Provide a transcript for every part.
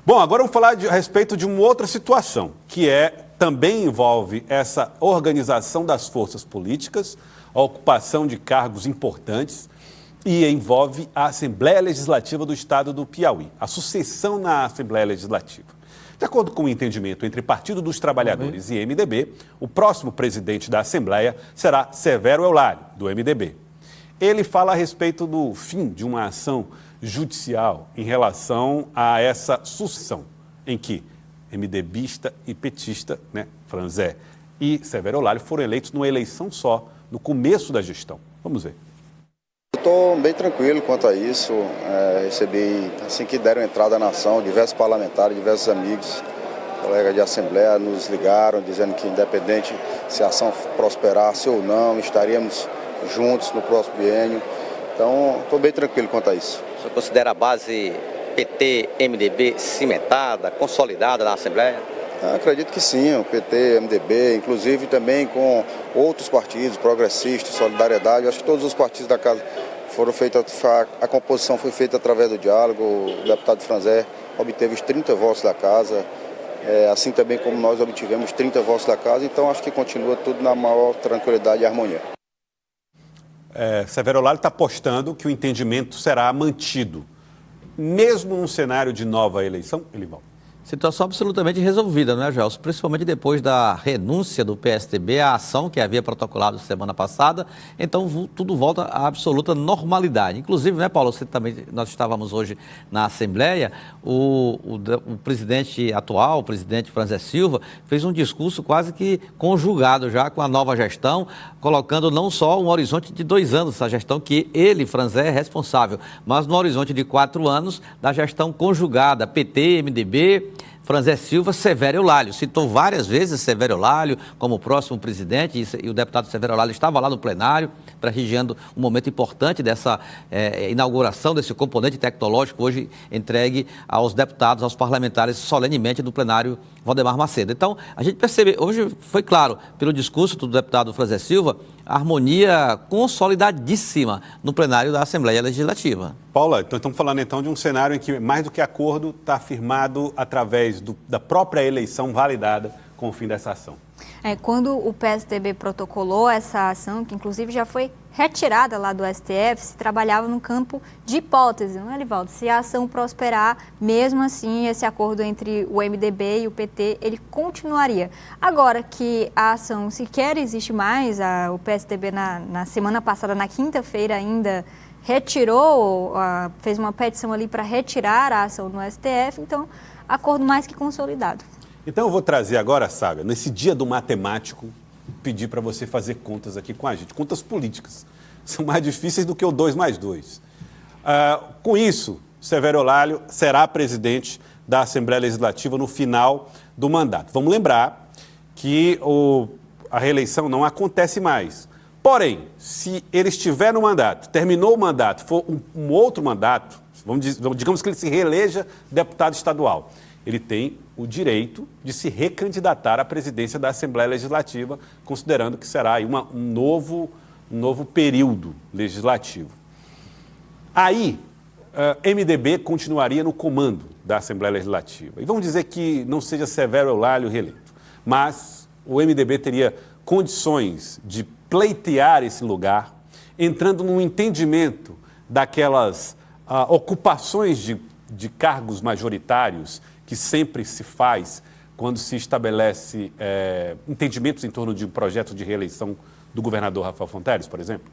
Bom, agora vamos falar a respeito de uma outra situação, que também envolve essa organização das forças políticas, a ocupação de cargos importantes e envolve a Assembleia Legislativa do Estado do Piauí, a sucessão na Assembleia Legislativa. De acordo com o entendimento entre Partido dos Trabalhadores e MDB, o próximo presidente da Assembleia será Severo Eulalio, do MDB. Ele fala a respeito do fim de uma ação judicial em relação a essa sucessão, em que MDBista e petista, Franzé e Severo Eulalio, foram eleitos numa eleição só, no começo da gestão. Vamos ver. Estou bem tranquilo quanto a isso. Recebi, assim que deram entrada na ação, diversos parlamentares, diversos amigos, colegas de Assembleia nos ligaram, dizendo que independente se a ação prosperasse ou não, estaríamos juntos no próximo biênio. Então, estou bem tranquilo quanto a isso. Você considera a base PT, MDB cimentada, consolidada na Assembleia? Acredito que sim, o PT, MDB, inclusive também com outros partidos, progressistas, Solidariedade. Acho que todos os partidos da casa foram feitos, a composição foi feita através do diálogo. O deputado Franzé obteve os 30 votos da casa, assim também como nós obtivemos 30 votos da casa. Então, acho que continua tudo na maior tranquilidade e harmonia. Severo Eulalio está apostando que o entendimento será mantido, mesmo num cenário de nova eleição, Elivaldo. Situação absolutamente resolvida, não é, Gelson? Principalmente depois da renúncia do PSDB à ação que havia protocolado semana passada. Então, tudo volta à absoluta normalidade. Inclusive, né, Paulo, nós estávamos hoje na Assembleia, o presidente atual, o presidente Franzé Silva, fez um discurso quase que conjugado já com a nova gestão, colocando não só um horizonte de 2 anos, essa gestão que ele, Franzé, é responsável, mas no horizonte de 4 anos da gestão conjugada, PT, MDB, Franzé Silva, Severo Eulalio. Citou várias vezes Severo Eulalio como próximo presidente e o deputado Severo Eulalio estava lá no plenário, prestigiando um momento importante dessa inauguração desse componente tecnológico hoje entregue aos deputados, aos parlamentares solenemente do plenário Valdemar Macedo. Então, a gente percebe, hoje foi claro, pelo discurso do deputado Franzé Silva, a harmonia consolidadíssima no plenário da Assembleia Legislativa. Paula, então estamos falando então de um cenário em que mais do que acordo está firmado através da própria eleição validada com o fim dessa ação. Quando o PSDB protocolou essa ação, que inclusive já foi retirada lá do STF, se trabalhava no campo de hipótese, não é, Elivaldo? Se a ação prosperar, mesmo assim, esse acordo entre o MDB e o PT, ele continuaria. Agora que a ação sequer existe mais, o PSDB na semana passada, na quinta-feira ainda, retirou, fez uma petição ali para retirar a ação no STF, então, acordo mais que consolidado. Então eu vou trazer agora, Sábia, nesse dia do matemático, pedir para você fazer contas aqui com a gente, contas políticas. São mais difíceis do que o 2 mais 2. Com isso, Severo Eulalio será presidente da Assembleia Legislativa no final do mandato. Vamos lembrar que a reeleição não acontece mais. Porém, se ele estiver no mandato, terminou o mandato, for um outro mandato, digamos que ele se reeleja deputado estadual, ele tem o direito de se recandidatar à presidência da Assembleia Legislativa, considerando que será aí um novo período legislativo. Aí, MDB continuaria no comando da Assembleia Legislativa. E vamos dizer que não seja Severo Eulalio reeleito, mas o MDB teria condições de pleitear esse lugar, entrando num entendimento daquelas ocupações de cargos majoritários que sempre se faz quando se estabelece entendimentos em torno de um projeto de reeleição do governador Rafael Fonteles, por exemplo?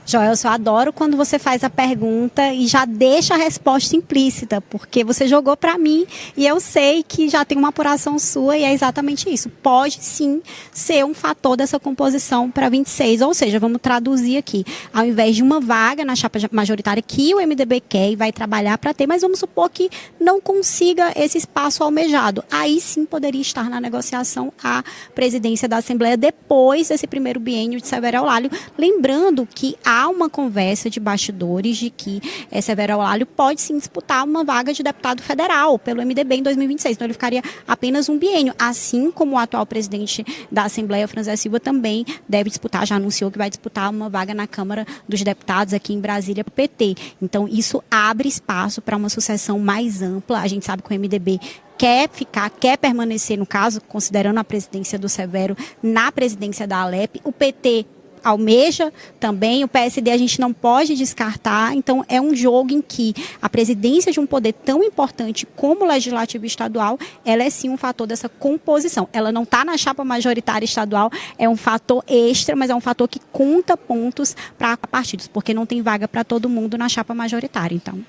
Joelson, eu adoro quando você faz a pergunta e já deixa a resposta implícita, porque você jogou para mim e eu sei que já tem uma apuração sua e é exatamente isso. Pode sim ser um fator dessa composição para 26, ou seja, vamos traduzir aqui, ao invés de uma vaga na chapa majoritária que o MDB quer e vai trabalhar para ter, mas vamos supor que não consiga esse espaço almejado. Aí sim poderia estar na negociação a presidência da Assembleia depois desse primeiro biênio de Severo Eulalio, lembrando que há há uma conversa de bastidores de que Severo Aurálio pode sim disputar uma vaga de deputado federal pelo MDB em 2026. Então ele ficaria apenas um biênio, assim como o atual presidente da Assembleia, Franzé Silva, também deve disputar, já anunciou que vai disputar uma vaga na Câmara dos Deputados aqui em Brasília, PT. Então isso abre espaço para uma sucessão mais ampla. A gente sabe que o MDB quer permanecer, no caso, considerando a presidência do Severo, na presidência da Alep. O PT almeja também, o PSD a gente não pode descartar. Então é um jogo em que a presidência de um poder tão importante como o legislativo estadual, ela é sim um fator dessa composição. Ela não está na chapa majoritária estadual, é um fator extra, mas é um fator que conta pontos para partidos, porque não tem vaga para todo mundo na chapa majoritária. Então.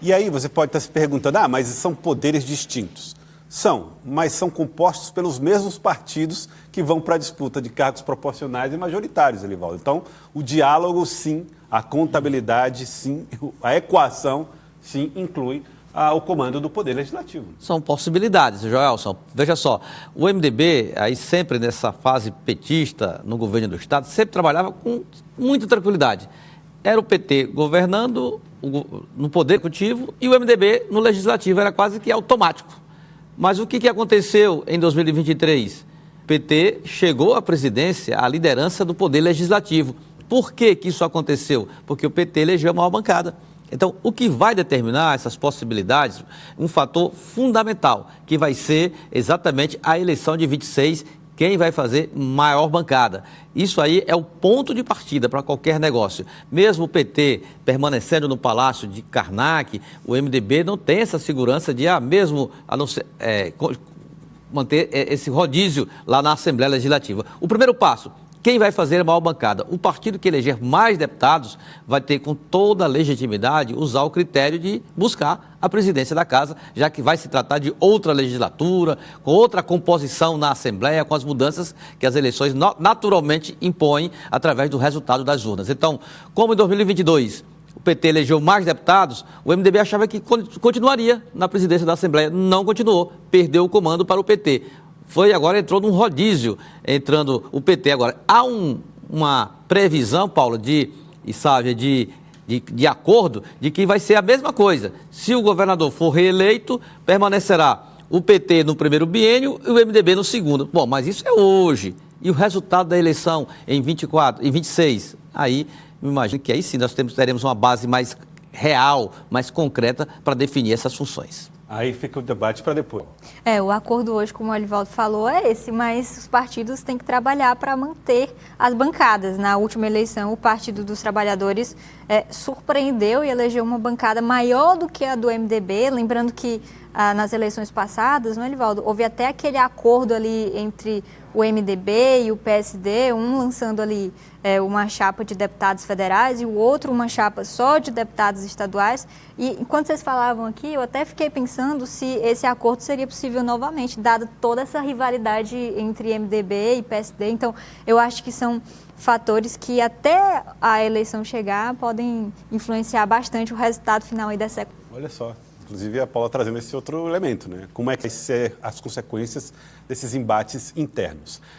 E aí você pode estar se perguntando, mas são poderes distintos. São, mas são compostos pelos mesmos partidos que vão para a disputa de cargos proporcionais e majoritários, Elivaldo. Então, o diálogo, sim, a contabilidade, sim, a equação, sim, inclui o comando do Poder Legislativo. São possibilidades, Joelson. Veja só, o MDB, aí sempre nessa fase petista no governo do Estado, sempre trabalhava com muita tranquilidade. Era o PT governando no Poder Executivo e o MDB no Legislativo, era quase que automático. Mas o que aconteceu em 2023? O PT chegou à presidência, à liderança do Poder Legislativo. Por que isso aconteceu? Porque o PT elegeu a maior bancada. Então, o que vai determinar essas possibilidades, um fator fundamental, que vai ser exatamente a eleição de 26, quem vai fazer maior bancada. Isso aí é o ponto de partida para qualquer negócio. Mesmo o PT permanecendo no Palácio de Karnak, o MDB não tem essa segurança de manter esse rodízio lá na Assembleia Legislativa. O primeiro passo, quem vai fazer a maior bancada? O partido que eleger mais deputados vai ter, com toda a legitimidade, usar o critério de buscar a presidência da Casa, já que vai se tratar de outra legislatura, com outra composição na Assembleia, com as mudanças que as eleições naturalmente impõem através do resultado das urnas. Então, como em 2022 o PT elegeu mais deputados, o MDB achava que continuaria na presidência da Assembleia. Não continuou, perdeu o comando para o PT. Entrou num rodízio, entrando o PT. Agora, há uma previsão, Paulo, de acordo, de que vai ser a mesma coisa. Se o governador for reeleito, permanecerá o PT no primeiro biênio e o MDB no segundo. Bom, mas isso é hoje. E o resultado da eleição em 24, em 26, aí, me imagino que aí sim nós teremos uma base mais real, mais concreta para definir essas funções. Aí fica o debate para depois. O acordo hoje, como o Elivaldo falou, é esse, mas os partidos têm que trabalhar para manter as bancadas. Na última eleição, o Partido dos Trabalhadores surpreendeu e elegeu uma bancada maior do que a do MDB, lembrando que nas eleições passadas, não é, Elivaldo? Houve até aquele acordo ali entre o MDB e o PSD, um lançando ali uma chapa de deputados federais e o outro uma chapa só de deputados estaduais. E enquanto vocês falavam aqui, eu até fiquei pensando se esse acordo seria possível novamente, dada toda essa rivalidade entre MDB e PSD. Então, eu acho que são fatores que até a eleição chegar podem influenciar bastante o resultado final aí dessa. Olha só. Inclusive, a Paula trazendo esse outro elemento, né? Como é que vai ser as consequências desses embates internos.